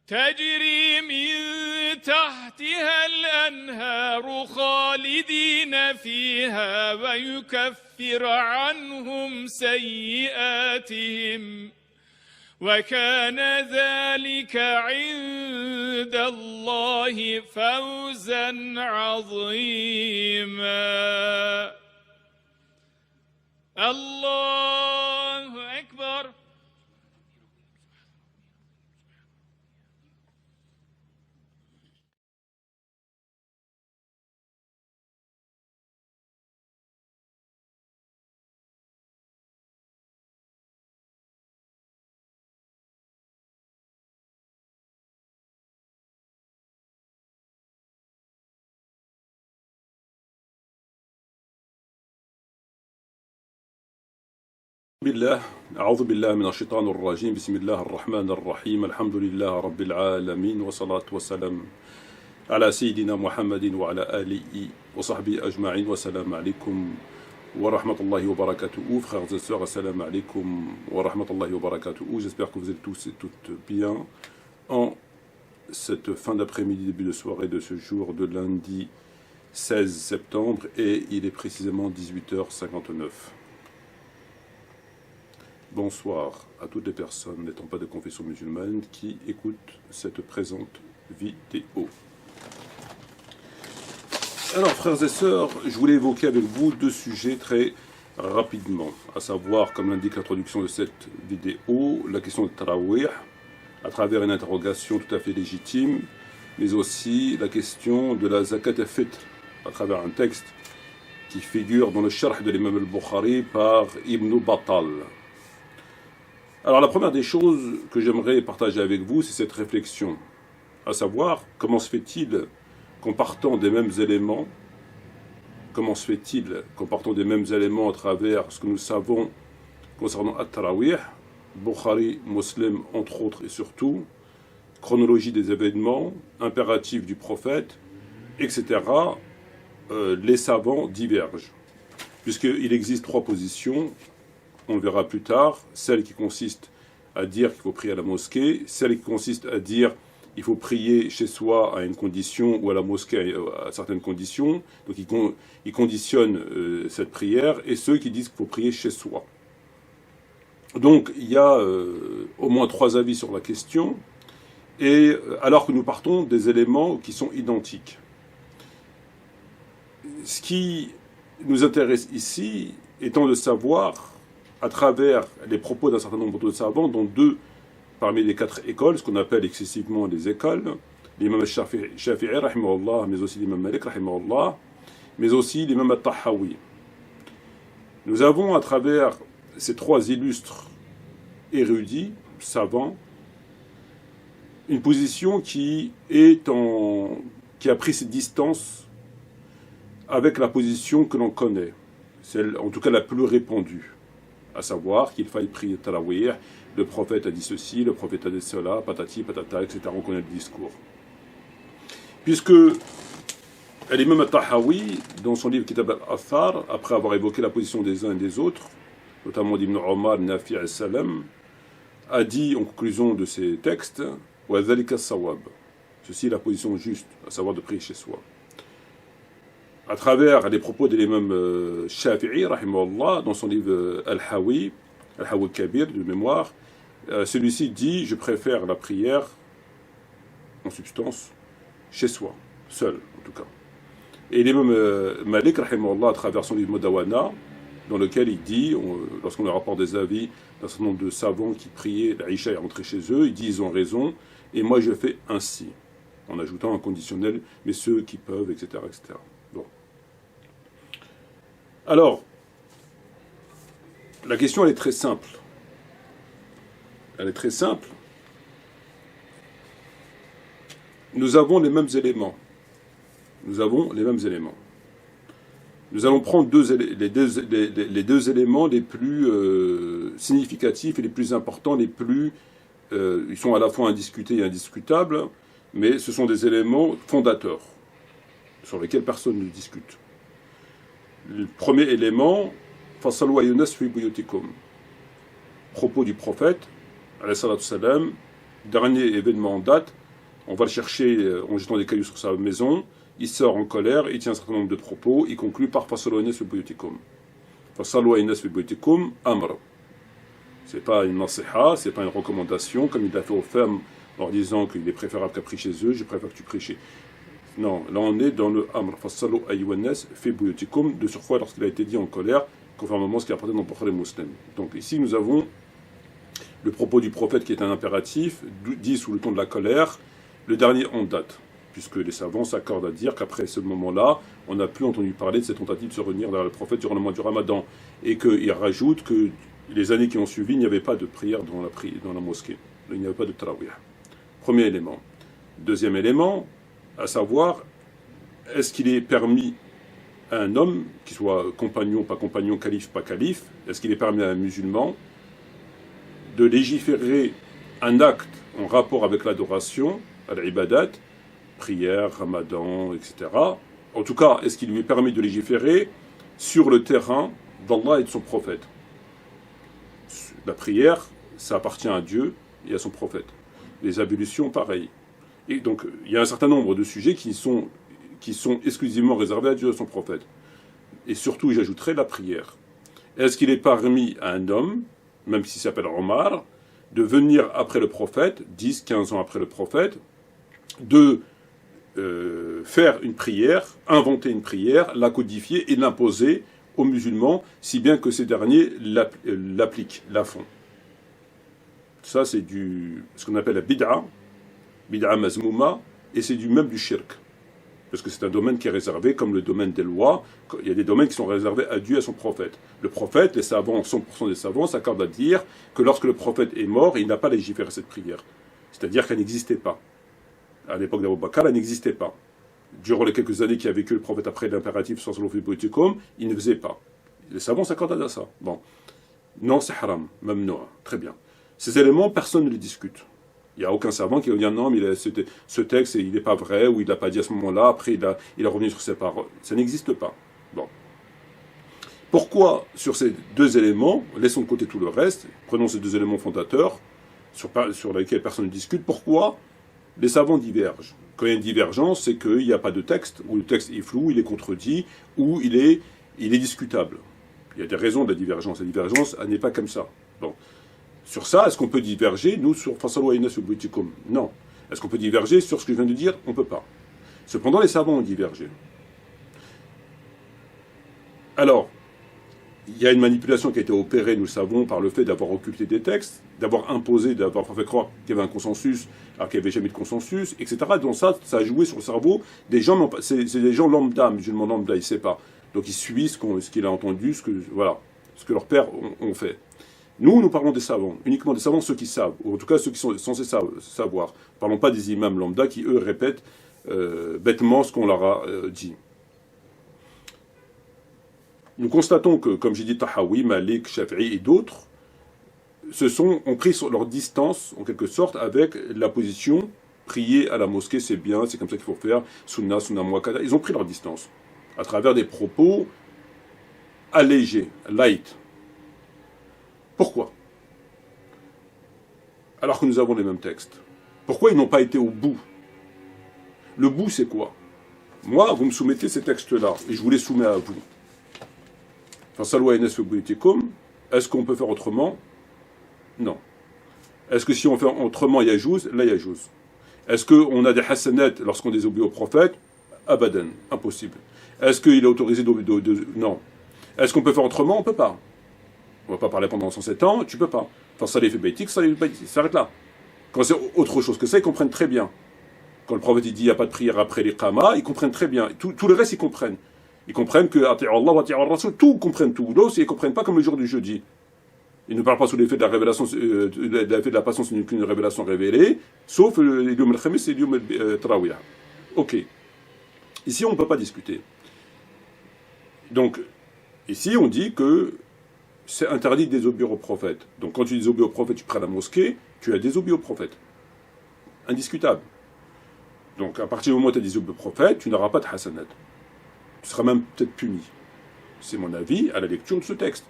تجري من تحتها الأنهار خالدين فيها ويكفر عنهم سيئاتهم وكان ذلك عند الله فوزا عظيما. الله أكبر. بالله أعوذ بالله من الشيطان الرجيم بسم الله الرحمن الرحيم الحمد لله رب العالمين والصلاة والسلام على سيدنا محمد وعلى آله وصحبه أجمعين والسلام عليكم ورحمة الله وبركاته. Frères et sœurs, assalamu alaikum wa rahmatullahi wa barakatuh. J'espère que vous êtes tous et toutes bien en cette fin d'après-midi, début de soirée de ce jour de lundi 16 septembre et il est précisément 18h59. Bonsoir à toutes les personnes n'étant pas de confession musulmane qui écoutent cette présente vidéo. Alors frères et sœurs, je voulais évoquer avec vous deux sujets très rapidement, à savoir, comme l'indique l'introduction de cette vidéo, la question de Tarawih, à travers une interrogation tout à fait légitime, mais aussi la question de la Zakat al-Fitr, à travers un texte qui figure dans le Sharh de l'imam al-Bukhari par Ibn Battal. Alors la première des choses que j'aimerais partager avec vous, c'est cette réflexion, à savoir comment se fait-il qu'en partant des mêmes éléments, à travers ce que nous savons concernant At-Tarawih, Bukhari, Muslim entre autres et surtout, chronologie des événements, impératifs du prophète, etc., les savants divergent, puisqu'il existe trois positions. On le verra plus tard, celle qui consiste à dire qu'il faut prier à la mosquée, celle qui consiste à dire qu'il faut prier chez soi à une condition ou à la mosquée à certaines conditions, donc ils conditionnent cette prière, et ceux qui disent qu'il faut prier chez soi. Donc il y a au moins trois avis sur la question, et alors que nous partons des éléments qui sont identiques. Ce qui nous intéresse ici étant de savoir, à travers les propos d'un certain nombre de savants, dont deux parmi les quatre écoles, ce qu'on appelle excessivement les écoles, l'imam Shafi'i, rahimahullah, mais aussi l'imam Malik, rahimahullah, mais aussi l'imam At-Tahawi. Nous avons à travers ces trois illustres érudits, savants, une position qui a pris ses distances avec la position que l'on connaît, celle en tout cas la plus répandue, à savoir qu'il faille prier Tarawih, le prophète a dit ceci, le prophète a dit cela, patati, patata, etc. On connaît le discours. Puisque l'imam At-Tahawi, dans son livre Kitab al-Athar, après avoir évoqué la position des uns et des autres, notamment d'Ibn Omar, Nafi' et Salam, a dit en conclusion de ces textes, « Wa dhalika sawab » ceci est la position juste, à savoir de prier chez soi. À travers les propos de l'imam Shafi'i, rahimahullah, dans son livre Al-Hawi Kabir, de mémoire, celui-ci dit « Je préfère la prière, en substance, chez soi, seul, en tout cas. » Et l'imam Malik, rahimahullah, à travers son livre Mudawana, dans lequel il dit, lorsqu'on rapporte des avis d'un certain nombre de savants qui priaient l'Aïcha et rentraient chez eux, il dit « Ils ont raison, et moi je fais ainsi », en ajoutant un conditionnel « mais ceux qui peuvent, etc. etc. » Bon. Alors, la question elle est très simple. Elle est très simple. Nous avons les mêmes éléments. Nous allons prendre les deux éléments les plus significatifs et les plus importants, ils sont à la fois indiscutés et indiscutables, mais ce sont des éléments fondateurs, sur lesquels personne ne discute. Le premier élément, Fasalu ayunas fi buyutikum. Propos du prophète, alayhi salatu salam, dernier événement en date, on va le chercher en jetant des cailloux sur sa maison, il sort en colère, il tient un certain nombre de propos, il conclut par Fasalu Anas fi buyutikum. Fasalu Anas fi buyutikum, amr. C'est pas une nasiha, c'est pas une recommandation, comme il l'a fait aux femmes en disant qu'il est préférable qu'à prier chez eux, je préfère que tu pries chez. Non, là on est dans le amr. Fasalu ayyuhannas fi buyutikum, de surcroît lorsqu'il a été dit en colère, conformément à ce qui appartient dans le Bukhari Muslim. Donc ici nous avons le propos du prophète qui est un impératif, dit sous le ton de la colère, le dernier en date, puisque les savants s'accordent à dire qu'après ce moment-là, on n'a plus entendu parler de cette tentative de se revenir vers le prophète durant le mois du Ramadan, et qu'il rajoute que les années qui ont suivi, il n'y avait pas de prière dans la mosquée, il n'y avait pas de tarawih. Premier élément. Deuxième élément, à savoir, est-ce qu'il est permis à un homme, qui soit compagnon, pas compagnon, calife, pas calife, est-ce qu'il est permis à un musulman de légiférer un acte en rapport avec l'adoration, à l'ibadat, prière, ramadan, etc. En tout cas, est-ce qu'il lui est permis de légiférer sur le terrain d'Allah et de son prophète? La prière, ça appartient à Dieu et à son prophète. Les ablutions, pareil. Et donc, il y a un certain nombre de sujets qui sont exclusivement réservés à Dieu et à son prophète. Et surtout, j'ajouterai la prière. Est-ce qu'il est permis à un homme, même s'il s'appelle Omar, de venir après le prophète, 10, 15 ans après le prophète, de faire une prière, inventer une prière, la codifier et l'imposer aux musulmans, si bien que ces derniers l'appliquent, la font. Ça, c'est ce qu'on appelle la bid'a mazmouma, et c'est même du shirk. Parce que c'est un domaine qui est réservé, comme le domaine des lois, il y a des domaines qui sont réservés à Dieu et à son prophète. Le prophète, les savants, 100% des savants s'accordent à dire que lorsque le prophète est mort, il n'a pas légiféré cette prière. C'est-à-dire qu'elle n'existait pas. À l'époque d'Abu Bakr, elle n'existait pas. Durant les quelques années qu'a vécu le prophète après l'impératif sur le buyutikum, il ne faisait pas. Les savants s'accordent à ça. Bon. Non, c'est haram, même non. Très bien. Ces éléments, personne ne les discute. Il n'y a aucun savant qui va dire non, mais ce texte, il n'est pas vrai, ou il ne l'a pas dit à ce moment-là, après il a revenu sur ses paroles. Ça n'existe pas. Bon. Pourquoi, sur ces deux éléments, laissons de côté tout le reste, prenons ces deux éléments fondateurs, sur lesquels personne ne discute, pourquoi les savants divergent? Quand il y a une divergence, c'est qu'il n'y a pas de texte, ou le texte est flou, il est contredit, ou il est discutable. Il y a des raisons de la divergence. La divergence, elle n'est pas comme ça. Bon. Sur ça, est-ce qu'on peut diverger, nous, sur Fasalu Anas fi buyutikum? Non. Est-ce qu'on peut diverger sur ce que je viens de dire? On ne peut pas. Cependant, les savants ont divergé. Alors, il y a une manipulation qui a été opérée, nous le savons, par le fait d'avoir occulté des textes, d'avoir imposé, d'avoir fait croire qu'il y avait un consensus, alors qu'il n'y avait jamais de consensus, etc. Donc ça a joué sur le cerveau des gens, c'est des gens lambda, musulmans lambda, ils ne savent pas. Donc ils suivent ce qu'il a entendu, ce que leurs pères ont fait. Nous parlons des savants, uniquement des savants, ceux qui savent, ou en tout cas ceux qui sont censés savoir. Ne parlons pas des imams lambda qui, eux, répètent bêtement ce qu'on leur a dit. Nous constatons que, comme j'ai dit, Tahawi, Malik, Shafi'i et d'autres ont pris leur distance, en quelque sorte, avec la position prier à la mosquée, c'est bien, c'est comme ça qu'il faut faire, sunna muakkada. Ils ont pris leur distance, à travers des propos allégés, light. Pourquoi? Alors que nous avons les mêmes textes. Pourquoi ils n'ont pas été au bout? Le bout, c'est quoi? Moi, vous me soumettez ces textes-là, et je vous les soumets à vous. Fasalu Anas fi buyutikum, est-ce qu'on peut faire autrement? Non. Est-ce que si on fait autrement, yajouz? Là, yajouz. Est-ce qu'on a des hasanat lorsqu'on désobéit au prophète? Abadan, impossible. Est-ce qu'il est autorisé non. Est-ce qu'on peut faire autrement? On ne peut pas. On ne va pas parler pendant 107 ans, tu ne peux pas. Fasalu fi buyutikum, ça s'arrête là. Quand c'est autre chose que ça, ils comprennent très bien. Quand le prophète dit il n'y a pas de prière après l'iqama, ils comprennent très bien. Tout le reste, ils comprennent. Ils comprennent que Ati'u Allah wa Ati'u Rasul, tout comprennent tout. L'autre, ils ne comprennent pas comme le jour du jeudi. Ils ne parlent pas sous l'effet de la révélation, l'effet de la patience, ce n'est qu'une révélation révélée, sauf l'Iyum al-Khamis et l'Iyum al-Tarawiyah. Ok. Ici, on ne peut pas discuter. Donc, ici, on dit que c'est interdit de désobéir au prophète. Donc, quand tu désobéis au prophète, tu pries à la mosquée, tu as désobéi au prophète. Indiscutable. Donc, à partir du moment où tu as désobéi au prophète, tu n'auras pas de hasanat. Tu seras même peut-être puni. C'est mon avis à la lecture de ce texte.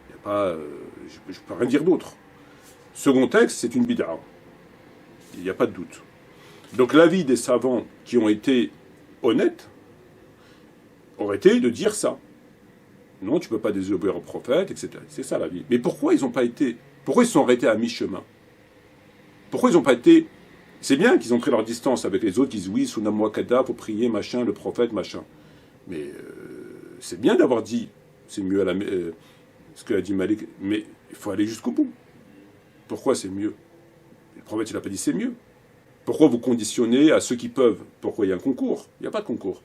Il y a pas, je ne peux rien dire d'autre. Second texte, c'est une bid'a. Il n'y a pas de doute. Donc l'avis des savants qui ont été honnêtes aurait été de dire ça. Non, tu ne peux pas désobéir au prophète, etc. C'est ça l'avis. Mais pourquoi ils n'ont pas été... Pourquoi ils se sont arrêtés à mi-chemin? Pourquoi ils n'ont pas été... C'est bien qu'ils ont pris leur distance avec les autres qui disent oui, Sunna Muakkada, faut prier, machin, le prophète, machin. Mais c'est bien d'avoir dit, c'est mieux à la... ce que a dit Malik, mais il faut aller jusqu'au bout. Pourquoi c'est mieux? Le prophète, il n'a pas dit c'est mieux. Pourquoi vous conditionnez à ceux qui peuvent? Pourquoi il y a un concours? Il n'y a pas de concours.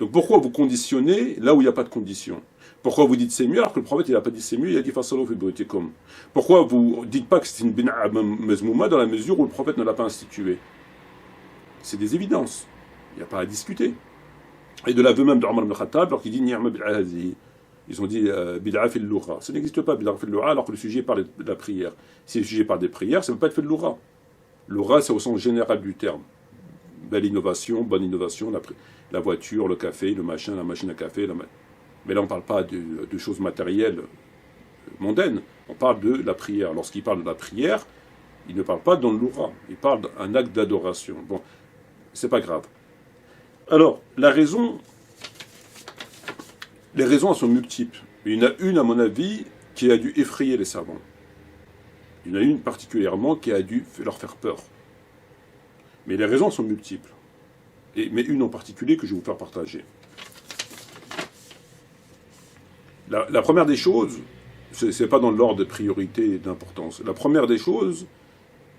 Donc pourquoi vous conditionnez là où il n'y a pas de condition? Pourquoi vous dites c'est mieux alors que le prophète il n'a pas dit c'est mieux, il a dit fasalo fi buyutikum? Pourquoi vous dites pas que c'est une bid'a mazmouma dans la mesure où le prophète ne l'a pas institué? C'est des évidences. Il n'y a pas à discuter. Et de l'aveu même d'Omar ibn Khattab, alors qu'il dit ni'ma bid'a hazi. Ils ont dit bid'a fil loura. Ça n'existe pas bid'a fil loura alors que le sujet parle de la prière. Si le sujet parle des prières, ça ne peut pas être fil loura. Loura, c'est au sens général du terme. Belle innovation, bonne innovation, la voiture, le café, le machin, la machine à café. Mais là, on ne parle pas de choses matérielles mondaines. On parle de la prière. Lorsqu'il parle de la prière, il ne parle pas dans le loura. Il parle d'un acte d'adoration. Bon, c'est pas grave. Alors, les raisons, elles sont multiples. Il y en a une, à mon avis, qui a dû effrayer les savants. Il y en a une particulièrement qui a dû leur faire peur. Mais les raisons sont multiples. Mais une en particulier que je vais vous faire partager. La première des choses, c'est pas dans l'ordre de priorité et d'importance. La première des choses,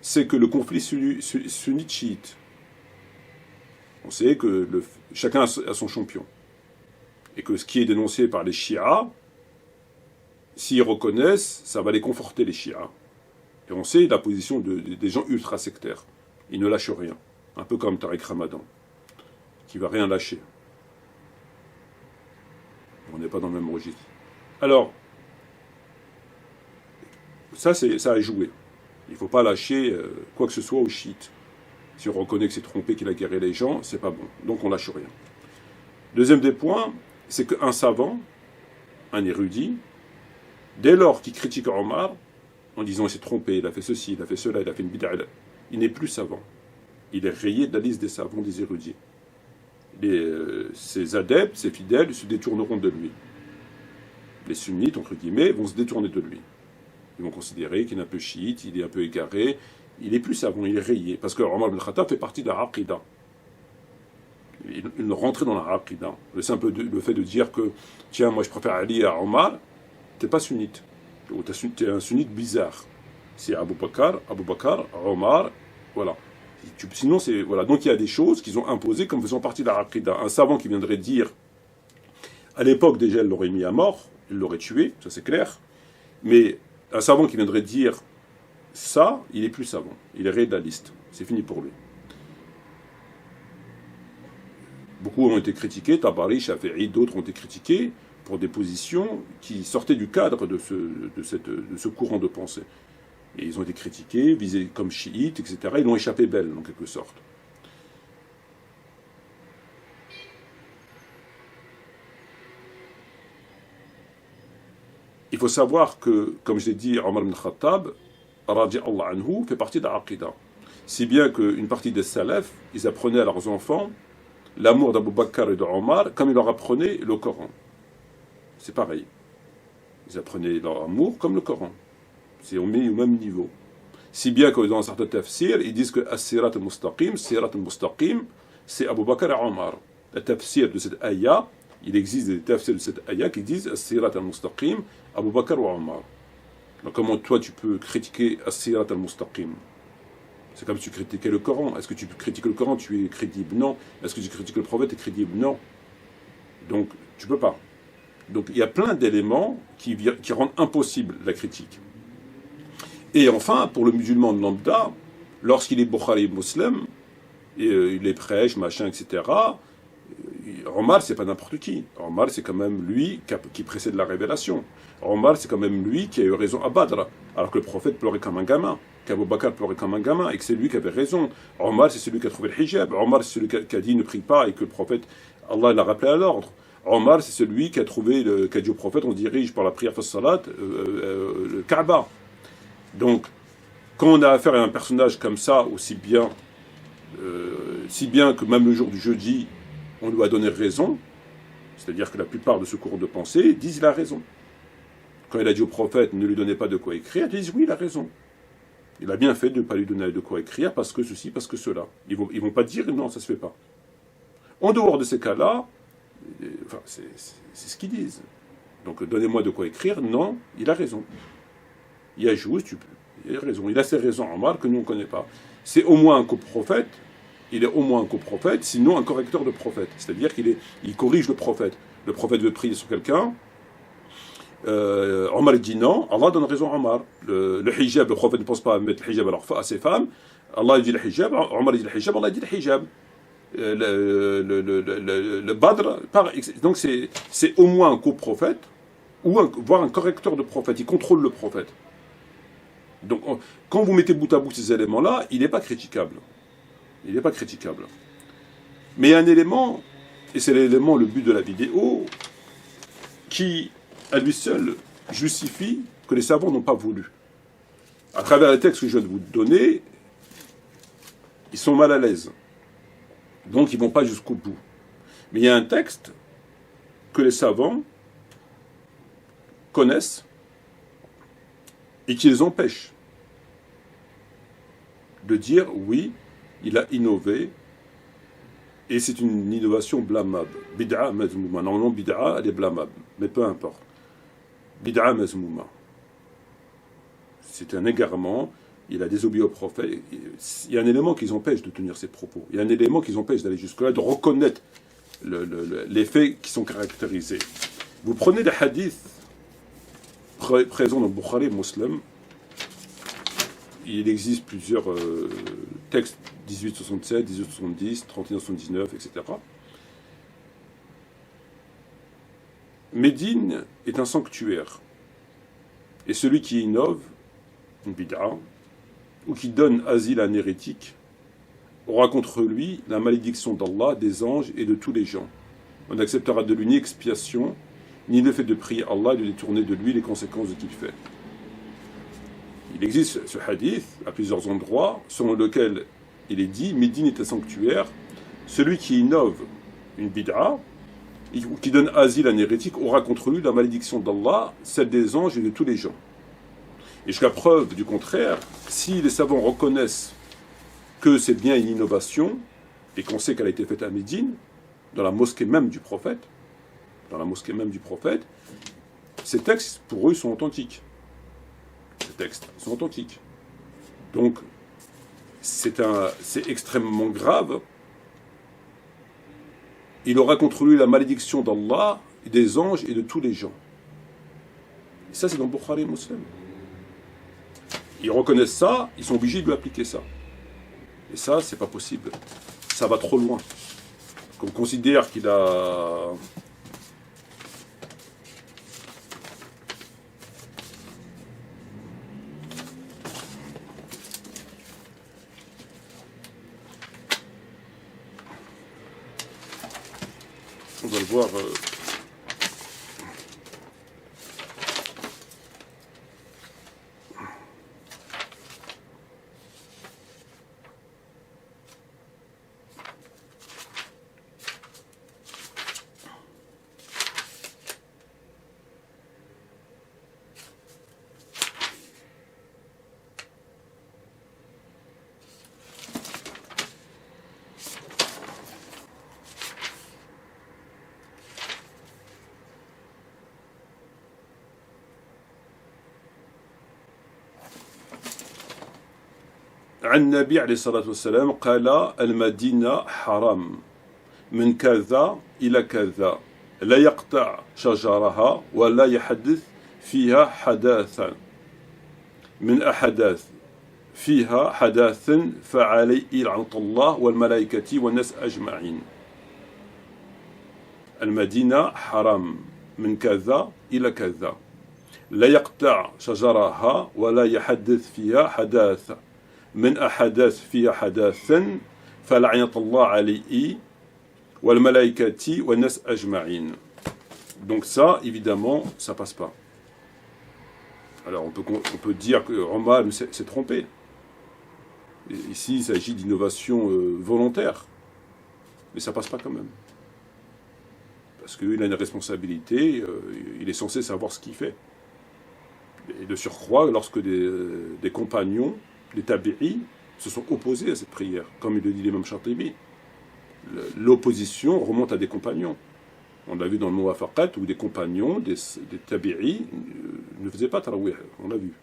c'est que le conflit sunnite-chiite, on sait que chacun a son champion. Et que ce qui est dénoncé par les chiites, s'ils reconnaissent, ça va les conforter, les chiites. Et on sait la position des gens ultra-sectaires. Ils ne lâchent rien. Un peu comme Tariq Ramadan, qui ne va rien lâcher. On n'est pas dans le même registre. Alors, ça a joué. Il ne faut pas lâcher quoi que ce soit aux chiites. Si on reconnaît que c'est trompé, qu'il a guéri les gens, c'est pas bon. Donc on lâche rien. Deuxième des points, c'est qu'un savant, un érudit, dès lors qu'il critique Omar, en disant il s'est trompé, il a fait ceci, il a fait cela, il a fait une bid'a, il n'est plus savant. Il est rayé de la liste des savants, des érudits. Ses adeptes, ses fidèles, se détourneront de lui. Les sunnites, entre guillemets, vont se détourner de lui. Ils vont considérer qu'il est un peu chiite, il est un peu égaré, il est plus savant, il est rayé. Parce que Omar ibn Khattab fait partie de la Aqida. Il rentrait dans la Aqida. Le fait de dire que, tiens, moi je préfère Ali à Omar, t'es pas sunnite. Ou t'es un sunnite bizarre. C'est Abu Bakr, Omar, voilà. Sinon, c'est... Voilà. Donc il y a des choses qu'ils ont imposées comme faisant partie de la Aqida. Un savant qui viendrait dire, à l'époque déjà, il l'aurait mis à mort, il l'aurait tué, ça c'est clair. Mais un savant qui viendrait dire ça, il est plus savant. Il est rayé de la liste. C'est fini pour lui. Beaucoup ont été critiqués, Tabari, Shafi'i, d'autres ont été critiqués pour des positions qui sortaient du cadre de ce courant de pensée. Et ils ont été critiqués, visés comme chiites, etc. Ils l'ont échappé belle, en quelque sorte. Il faut savoir que, comme je l'ai dit, Omar ibn Khattab, radiallahu anhu, fait partie de l'Aqida. Si bien qu'une partie des salafs, ils apprenaient à leurs enfants l'amour d'Abu Bakr et d'Omar comme ils leur apprenaient le Coran. C'est pareil. Ils apprenaient leur amour comme le Coran. C'est on met au même niveau. Si bien que dans certains tafsirs, ils disent que As-Sirat al-Mustaqim, c'est Abu Bakr et Omar. Le tafsir de cette ayah, il existe des tafsirs de cette ayah qui disent As-Sirat al-Mustaqim, Abu Bakr ou Omar. Donc comment toi tu peux critiquer As-Sirat al-Mustaqim? C'est comme si tu critiquais le Coran. Est-ce que tu critiques le Coran, tu es crédible? Non. Est-ce que tu critiques le prophète, tu es crédible? Non. Donc, tu peux pas. Donc, il y a plein d'éléments qui rendent impossible la critique. Et enfin, pour le musulman de lambda, lorsqu'il est Bukhari Muslim, et il est prêche, machin, etc., Omar, c'est pas n'importe qui. Omar, c'est quand même lui qui précède la révélation. Omar, c'est quand même lui qui a eu raison à Badr, alors que le prophète pleurait comme un gamin, qu'Abu Bakr pleurait comme un gamin, et que c'est lui qui avait raison. Omar, c'est celui qui a trouvé le hijab. Omar, c'est celui qui a dit ne prie pas, et que le prophète, Allah l'a rappelé à l'ordre. Omar, c'est celui qui a qui a dit au prophète, on dirige par la prière face salat, le Kaaba. Donc, quand on a affaire à un personnage comme ça, aussi bien, si bien que même le jour du jeudi, on lui a donné raison, c'est-à-dire que la plupart de ce courant de pensée disent il a raison. Quand il a dit au prophète ne lui donnez pas de quoi écrire, ils disent oui, il a raison. Il a bien fait de ne pas lui donner de quoi écrire parce que ceci, parce que cela. Ils vont pas dire non, ça se fait pas. En dehors de ces cas-là, enfin, c'est ce qu'ils disent. Donc donnez-moi de quoi écrire, non, il a raison. Il y a juste, il a raison. Il a ses raisons en mal que nous on ne connaît pas. C'est au moins un coprophète, il est au moins un coprophète, sinon un correcteur de prophète. C'est-à-dire il corrige le prophète. Le prophète veut prier sur quelqu'un. Omar dit non, Allah donne raison à Omar. Le hijab, le prophète ne pense pas à mettre le hijab à ses femmes. Allah dit le hijab, Omar dit le hijab, Allah dit le hijab. Le Badr, donc c'est au moins un coprophète, ou voire un correcteur de prophète, il contrôle le prophète. Donc quand vous mettez bout à bout ces éléments-là, il n'est pas critiquable. Il n'est pas critiquable. Mais il y a un élément, et c'est l'élément, le but de la vidéo, qui, à lui seul, justifie que les savants n'ont pas voulu. À travers les textes que je viens de vous donner, ils sont mal à l'aise. Donc ils ne vont pas jusqu'au bout. Mais il y a un texte que les savants connaissent et qui les empêche de dire oui, il a innové et c'est une innovation blâmable. Bid'a mazmouma. Normalement, bid'a, elle est blâmable, mais peu importe. Bid'a mazmouma. C'est un égarement, il a désobéi au prophète. Il y a un élément qui les empêche de tenir ses propos. Il y a un élément qui les empêche d'aller jusque-là, de reconnaître les faits qui sont caractérisés. Vous prenez les hadiths présents dans Bukhari et Muslim. Il existe plusieurs textes, 1867, 1870, 3179, etc. Médine est un sanctuaire. Et celui qui innove, une bid'a, ou qui donne asile à un hérétique, aura contre lui la malédiction d'Allah, des anges et de tous les gens. On n'acceptera de lui ni expiation, ni le fait de prier Allah et de détourner de lui les conséquences de ce qu'il fait. Il existe ce hadith à plusieurs endroits, selon lequel il est dit Médine est un sanctuaire, celui qui innove une bid'a, ou qui donne asile à un hérétique, aura contre lui la malédiction d'Allah, celle des anges et de tous les gens. Et jusqu'à preuve du contraire, si les savants reconnaissent que c'est bien une innovation, et qu'on sait qu'elle a été faite à Médine, dans la mosquée même du prophète, ces textes, pour eux, sont authentiques. Ces textes sont authentiques. Donc, c'est extrêmement grave. Il aura contre lui la malédiction d'Allah, des anges et de tous les gens. Et ça, c'est dans Bukhari et Muslim. Ils reconnaissent ça, ils sont obligés de lui appliquer ça. Et ça, c'est pas possible. Ça va trop loin. On considère qu'il a... On va le voir... عن النبي عليه الصلاة والسلام قال المدينة حرام من كذا إلى كذا لا يقطع شجرها ولا يحدث فيها حداثا من أحداث فيها حداث فعليه لعنة الله والملائكة والناس أجمعين. المدينة حرام من كذا إلى كذا لا يقطع شجرها ولا يحدث فيها حداثا من أحداث فيها حداثا فلعنة الله عليه والملائكة والناس أجمعين. Donc ça, évidemment, ça passe pas. Alors on peut dire que Omar s'est trompé. Ici, il s'agit d'innovation volontaire. Mais ça passe pas quand même. Parce qu'il a une responsabilité, il est censé savoir ce qu'il fait. Et de surcroît, lorsque des compagnons, des tabi'i, se sont opposés à cette prière, comme il le dit l'imam Shatibi. L'opposition remonte à des compagnons. On l'a vu dans le Muwafaqat, où des compagnons, des tabi'i, ne faisaient pas tarawih, on l'a vu.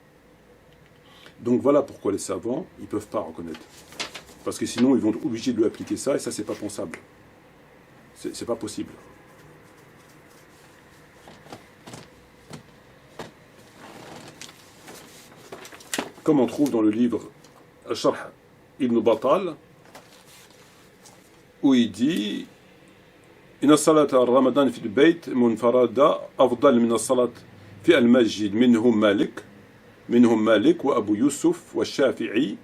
Donc voilà pourquoi les savants, ils ne peuvent pas reconnaître. Parce que sinon, ils vont être obligés de lui appliquer ça, et ça, c'est pas pensable. C'est pas possible. Comme on trouve dans le livre Al-Sharh Ibn Battal, où il dit Inna salat al-Ramadan fi al-bayt munfarada afdal min as-salat fi al-masjid minhum Malik wa Abu Yusuf wa Shafi'i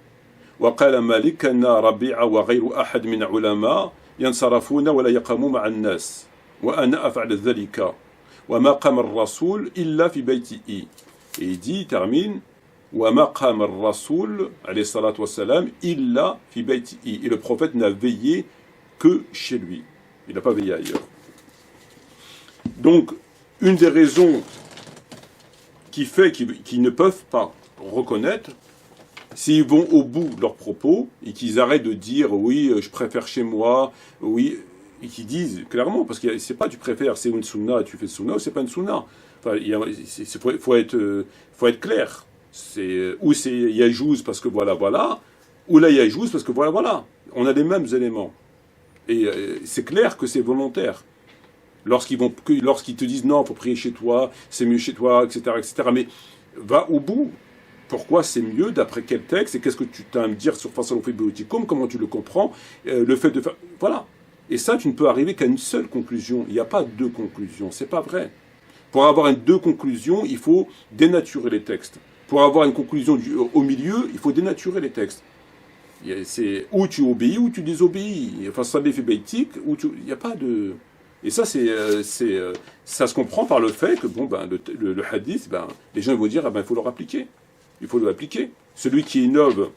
wa qala Malik kana Rabi'a wa ghayru ahad min ulama yansarafuna wa la yaqamu ma'a an-nas wa ana af'al dhalika wa ma qama ar-rasul illa fi baytihi. Et il dit, il termine وَمَقَامَ الرَّسُولِ alayhi salatu wassalam illa fi baytihi. Et le prophète n'a veillé que chez lui. Il n'a pas veillé ailleurs. Donc, une des raisons qui fait qu'ils ne peuvent pas reconnaître, s'ils vont au bout de leurs propos et qu'ils arrêtent de dire oui, je préfère chez moi, oui, et qu'ils disent clairement, parce que c'est pas tu préfères, c'est une sunna, tu fais sunna ou c'est pas une sunna. Enfin, faut être clair. Ou c'est yajouz parce que voilà, ou là yajouz parce que voilà. On a les mêmes éléments. Et c'est clair que c'est volontaire. Lorsqu'ils te disent non, il faut prier chez toi, c'est mieux chez toi, etc. Mais va au bout. Pourquoi c'est mieux, d'après quel texte, et qu'est-ce que tu as à me dire sur Fasal fi buyutikum, comment tu le comprends, le fait de faire. Voilà. Et ça, tu ne peux arriver qu'à une seule conclusion. Il n'y a pas deux conclusions. C'est pas vrai. Pour avoir deux conclusions, il faut dénaturer les textes. Pour avoir une conclusion au milieu, il faut dénaturer les textes. C'est ou tu obéis ou tu désobéis. Enfin, ça l'effet baitique, il n'y a pas de. Et ça, ça se comprend par le fait que le hadith, les gens vont dire, il faut leur appliquer. Il faut l'appliquer. Celui qui innove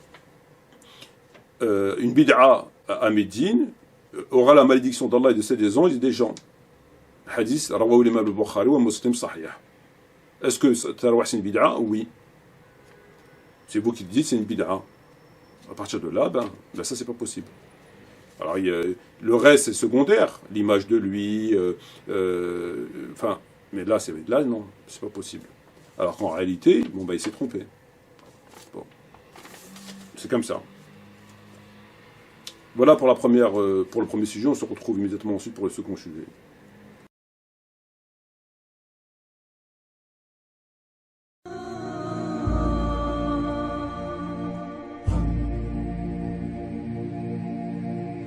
une bid'a à Médine aura la malédiction d'Allah et de ses des anges et des gens. Hadith, rawahu l'imam al-Bukhari wa Muslim sahih. Est-ce que tarawih c'est une bid'a? Oui. C'est vous qui le dites, c'est une bid'a. À partir de là, ça c'est pas possible. Alors le reste c'est secondaire, l'image de lui, mais là non, c'est pas possible. Alors qu'en réalité, il s'est trompé. Bon, c'est comme ça. Voilà pour pour le premier sujet. On se retrouve immédiatement ensuite pour le second sujet.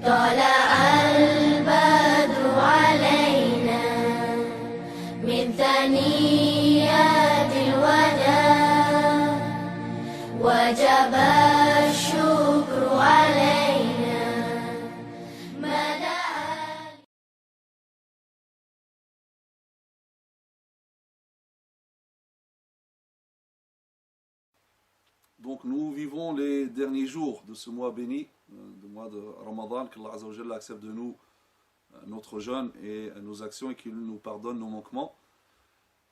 طلع البدر علينا من ثنيات الوداع وجب الشكر علينا Donc nous vivons les derniers jours de ce mois béni, le mois de Ramadan, qu'Allah Azza wa Jalla accepte de nous notre jeûne et nos actions et qu'il nous pardonne nos manquements.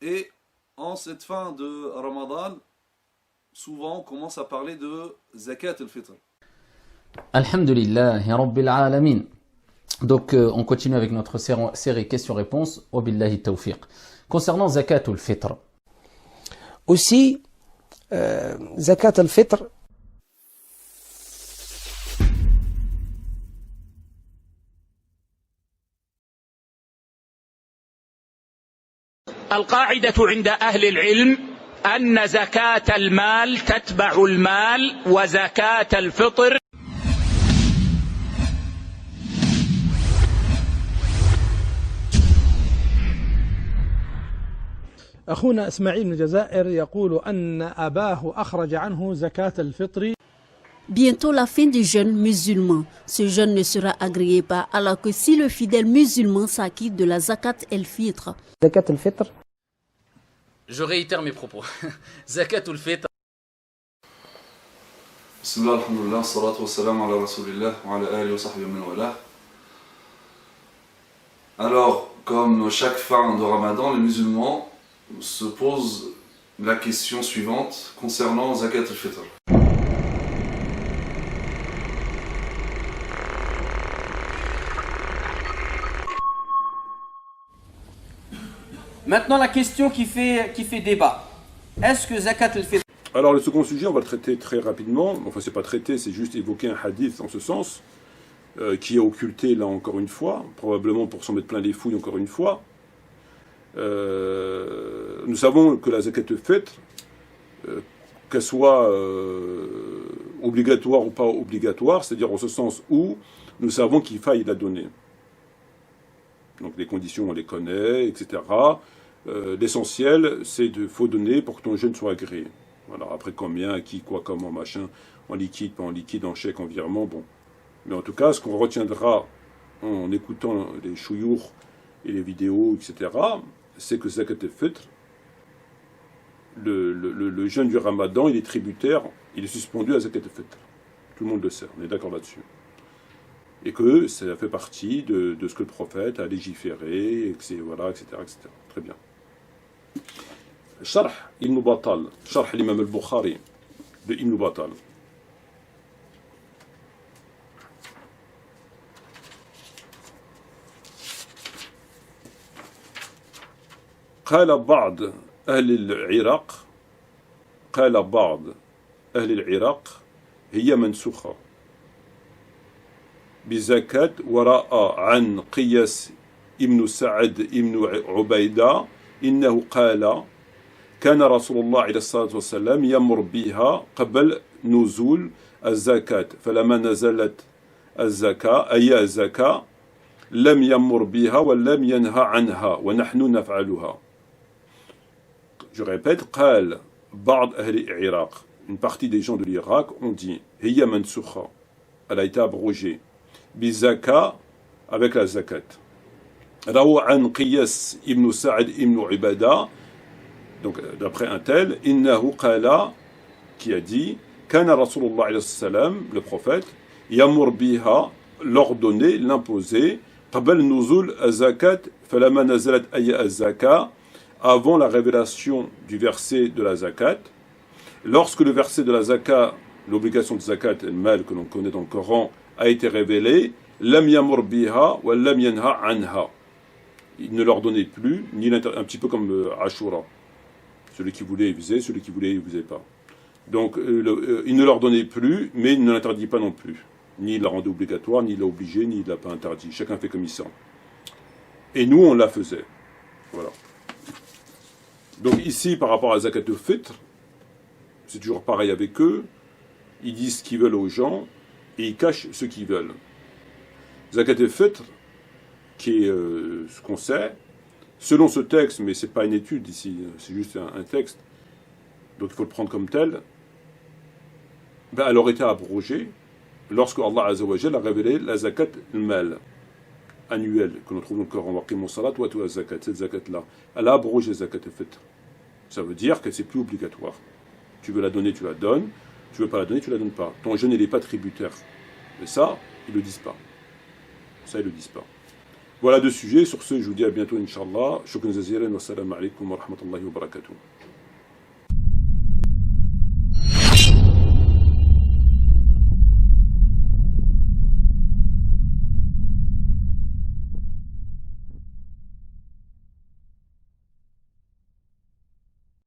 Et en cette fin de Ramadan, souvent on commence à parler de Zakat al-Fitr. Alhamdulillah, Rabbil Alamin. Donc on continue avec notre série questions-réponses. Wabillahi tawfiq. Concernant Zakat al-Fitr. Aussi, Zakat al-Fitr, القاعدة عند أهل العلم أن زكاة المال تتبع المال وزكاة الفطر أخونا إسماعيل من الجزائر يقول أن أباه أخرج عنه زكاة الفطر. Bientôt la fin du jeûne musulman. Ce jeûne ne sera agréé pas, alors que si le fidèle musulman s'acquitte de la zakat el-fitr. Zakat al-Fitr. Je réitère mes propos. Zakat al-Fitr. Bismillah, alhamdulillah, salatu wa salam ala rasulillah wa ala alihi wa sahbihi wa man walah. Alors, comme chaque fin de Ramadan, les musulmans se posent la question suivante concernant Zakat al-Fitr. Maintenant, la question qui fait débat. Est-ce que Zakat al-Fitr... Alors, le second sujet, on va le traiter très rapidement. Enfin, c'est pas traiter, c'est juste évoquer un hadith en ce sens, qui est occulté, là, encore une fois, probablement pour s'en mettre plein les fouilles, encore une fois. Nous savons que la Zakat al-Fitr, qu'elle soit obligatoire ou pas obligatoire, c'est-à-dire en ce sens où nous savons qu'il faille la donner. Donc, les conditions, on les connaît, etc. L'essentiel, c'est qu'il faut donner pour que ton jeûne soit agréé. Voilà, après combien, à qui, quoi, comment, machin, en liquide, pas en liquide, en chèque, en virement, bon. Mais en tout cas, ce qu'on retiendra en écoutant les chouyours et les vidéos, etc., c'est que Zakat al-Fitr, le jeûne du Ramadan, il est tributaire, il est suspendu à Zakat al-Fitr. Tout le monde le sait, on est d'accord là-dessus. Et que ça fait partie de ce que le prophète a légiféré, etc., etc., etc. Très bien. Sharh Ibn Battal, Sharh l'imam al-Bukhari de Ibn Battal. قال بعض أهل العراق هي منسوخة بزكاة وراء عن قياس ابن سعد ابن عبيدة إنه قال كان رسول الله عليه الصلاة والسلام يمر بها قبل نزول الزكاة فلما نزلت الزكاة أي الزكاة لم يمر بها ولم ينهى عنها ونحن نفعلها. Je répète, قال بعض أهل العراق, une partie des gens de l'Irak ont dit هي منسوخة, elle a été abrogée bizaka, avec la zakat. روى عن قياس ابن سعد ابن عبادة, donc d'après un tel, إنه قال, qui a dit كان رسول الله عليه السلام, le prophète, يمر بها, l'ordonner, l'imposer, قبل نزول الزكاة فلما نزلت أي الزكاة, avant la révélation du verset de la zakat. Lorsque le verset de la zakat, l'obligation de zakat, le mal que l'on connaît dans le Coran, a été révélé, lam yamur biha wa lam yanha anha. Il ne leur donnait plus, ni un petit peu comme Ashura. Celui qui voulait, il faisait, celui qui voulait, il ne faisait pas. Donc, il ne leur donnait plus, mais il ne l'interdit pas non plus. Ni il la rendait obligatoire, ni il l'a obligé, ni il ne l'a pas interdit. Chacun fait comme il sent. Et nous, on la faisait. Voilà. Donc ici, par rapport à Zakat al-Fitr, c'est toujours pareil avec eux. Ils disent ce qu'ils veulent aux gens et ils cachent ce qu'ils veulent. Zakat al-Fitr, qui est ce qu'on sait, selon ce texte, mais ce n'est pas une étude ici, c'est juste un texte, donc il faut le prendre comme tel, ben, elle aurait été abrogée lorsque Allah Azza wa Jalla a révélé la Zakat al-Mal annuelle que l'on trouve dans le Coran, waqimu salat wa atu az-zakat, cette zakat-là, elle a abrogé Zakat al-Fitr. Ça veut dire que c'est plus obligatoire. Tu veux la donner, tu la donnes. Tu veux pas la donner, tu la donnes pas. Ton jeûne, il n'est pas tributaire. Mais ça, ils le disent pas. Ça, ils le disent pas. Voilà deux sujets. Sur ce, je vous dis à bientôt, Inch'Allah. Shukran jazilan wa salam alaikum wa rahmatullahi wa barakatuh.